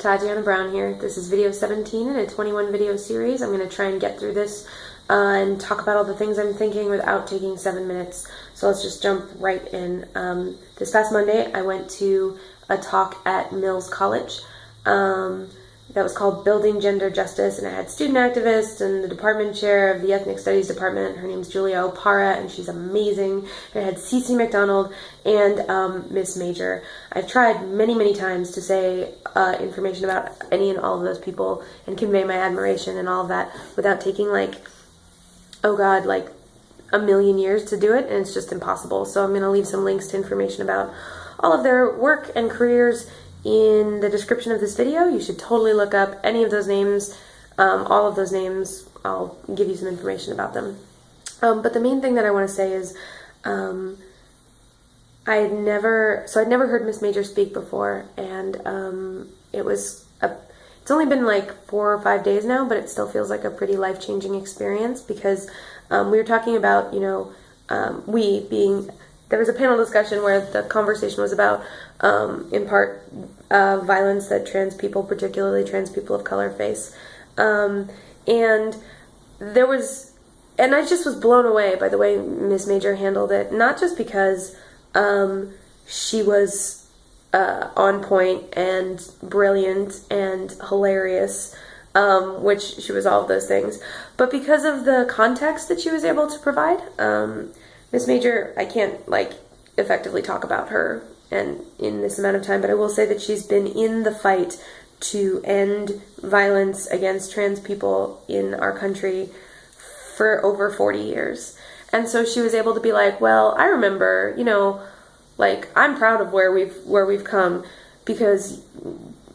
Tatiana Brown here. This is video 17 in a 21 video series. I'm going to try and get through this and talk about all the things I'm thinking without taking 7 minutes. So let's just jump right in. This past Monday, I went to a talk at Mills College that was called Building Gender Justice, and I had student activists and the department chair of the Ethnic Studies Department. Her name's Julia Opara, and she's amazing. And I had Cece McDonald and Miss Major. I've tried many times to say information about any and all of those people and convey my admiration and all of that without taking like a million years to do it, and it's just impossible. So I'm going to leave some links to information about all of their work and careers in the description of this video. You should totally look up any of those names, all of those names. I'll give you some information about them. But the main thing that I want to say is I'd never heard Miss Major speak before, and it's only been like 4 or 5 days now, but it still feels like a pretty life-changing experience because we were talking about, there was a panel discussion where the conversation was about, in part, violence that trans people, particularly trans people of color, face. And I just was blown away by the way Miss Major handled it, not just because she was on point and brilliant and hilarious, which she was all of those things, but because of the context that she was able to provide. Miss Major, I can't effectively talk about her and in this amount of time, but I will say that she's been in the fight to end violence against trans people in our country for over 40 years. And so she was able to be like, well, I remember, I'm proud of where we've come because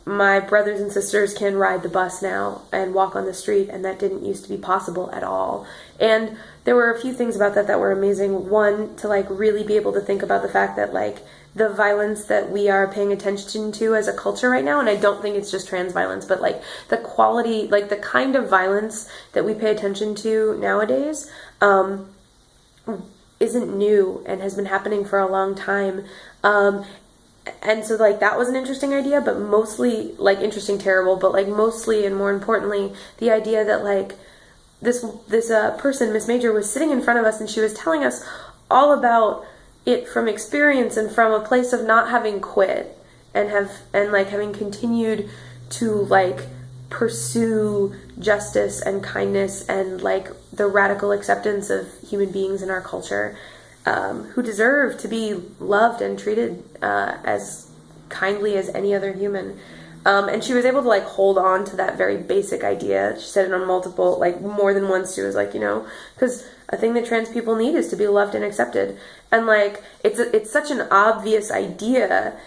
my brothers and sisters can ride the bus now and walk on the street, and that didn't used to be possible at all. And there were a few things about that were amazing. One, to really be able to think about the fact that the violence that we are paying attention to as a culture right now, and I don't think it's just trans violence, but the quality, the kind of violence that we pay attention to nowadays, isn't new and has been happening for a long time. And so that was an interesting idea, but mostly interesting, terrible, but mostly and more importantly, the idea that this person, Miss Major, was sitting in front of us and she was telling us all about it from experience and from a place of not having quit and having continued to pursue justice and kindness and the radical acceptance of human beings in our culture, who deserve to be loved and treated as kindly as any other human. And she was able to hold on to that very basic idea. She said it on multiple, more than once. She was because a thing that trans people need is to be loved and accepted. And it's such an obvious idea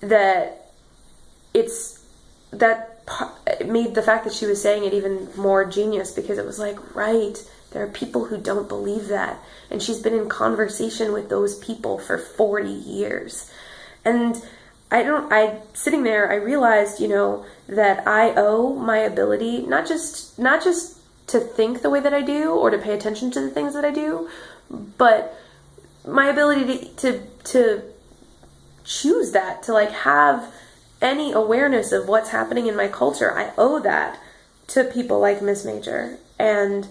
that it made the fact that she was saying it even more genius, because it was right, there are people who don't believe that. And she's been in conversation with those people for 40 years. And sitting there, I realized, that I owe my ability, not just to think the way that I do or to pay attention to the things that I do, but my ability to choose that, to have any awareness of what's happening in my culture. I owe that to people like Miss Major. And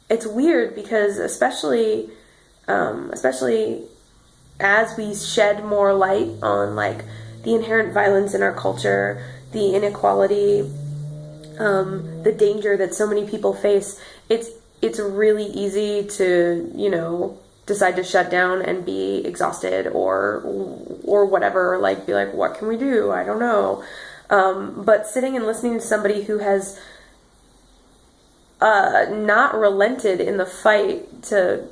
it's weird because especially as we shed more light on the inherent violence in our culture, the inequality, the danger that so many people face, it's really easy to, decide to shut down and be exhausted or whatever, be what can we do? I don't know. But sitting and listening to somebody who has not relented in the fight to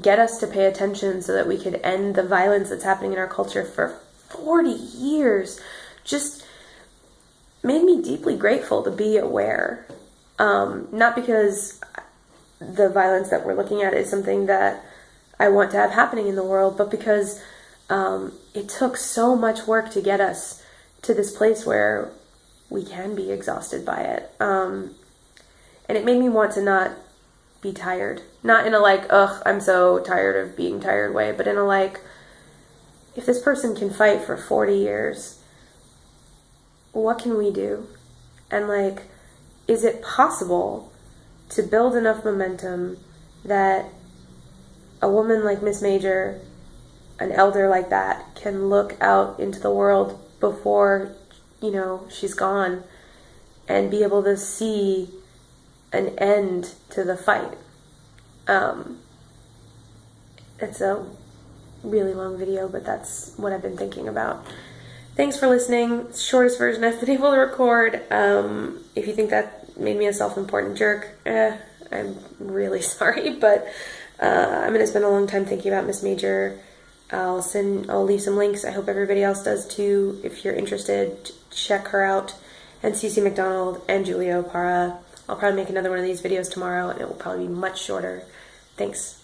get us to pay attention so that we could end the violence that's happening in our culture for 40 years just made me deeply grateful to be aware. Not because the violence that we're looking at is something that I want to have happening in the world, but because it took so much work to get us to this place where we can be exhausted by it. And it made me want to not be tired. Not in a ugh, I'm so tired of being tired way, but in a if this person can fight for 40 years, what can we do? And like, is it possible to build enough momentum that a woman like Miss Major, an elder like that, can look out into the world before, she's gone and be able to see an end to the fight? It's a really long video, but that's what I've been thinking about. Thanks for listening. Shortest version I've been able to record. If you think that made me a self-important jerk, I'm really sorry, but I'm going to spend a long time thinking about Miss Major. I'll leave some links. I hope everybody else does too. If you're interested, check her out. And Cece McDonald and Julia Opara. I'll probably make another one of these videos tomorrow, and it will probably be much shorter. Thanks.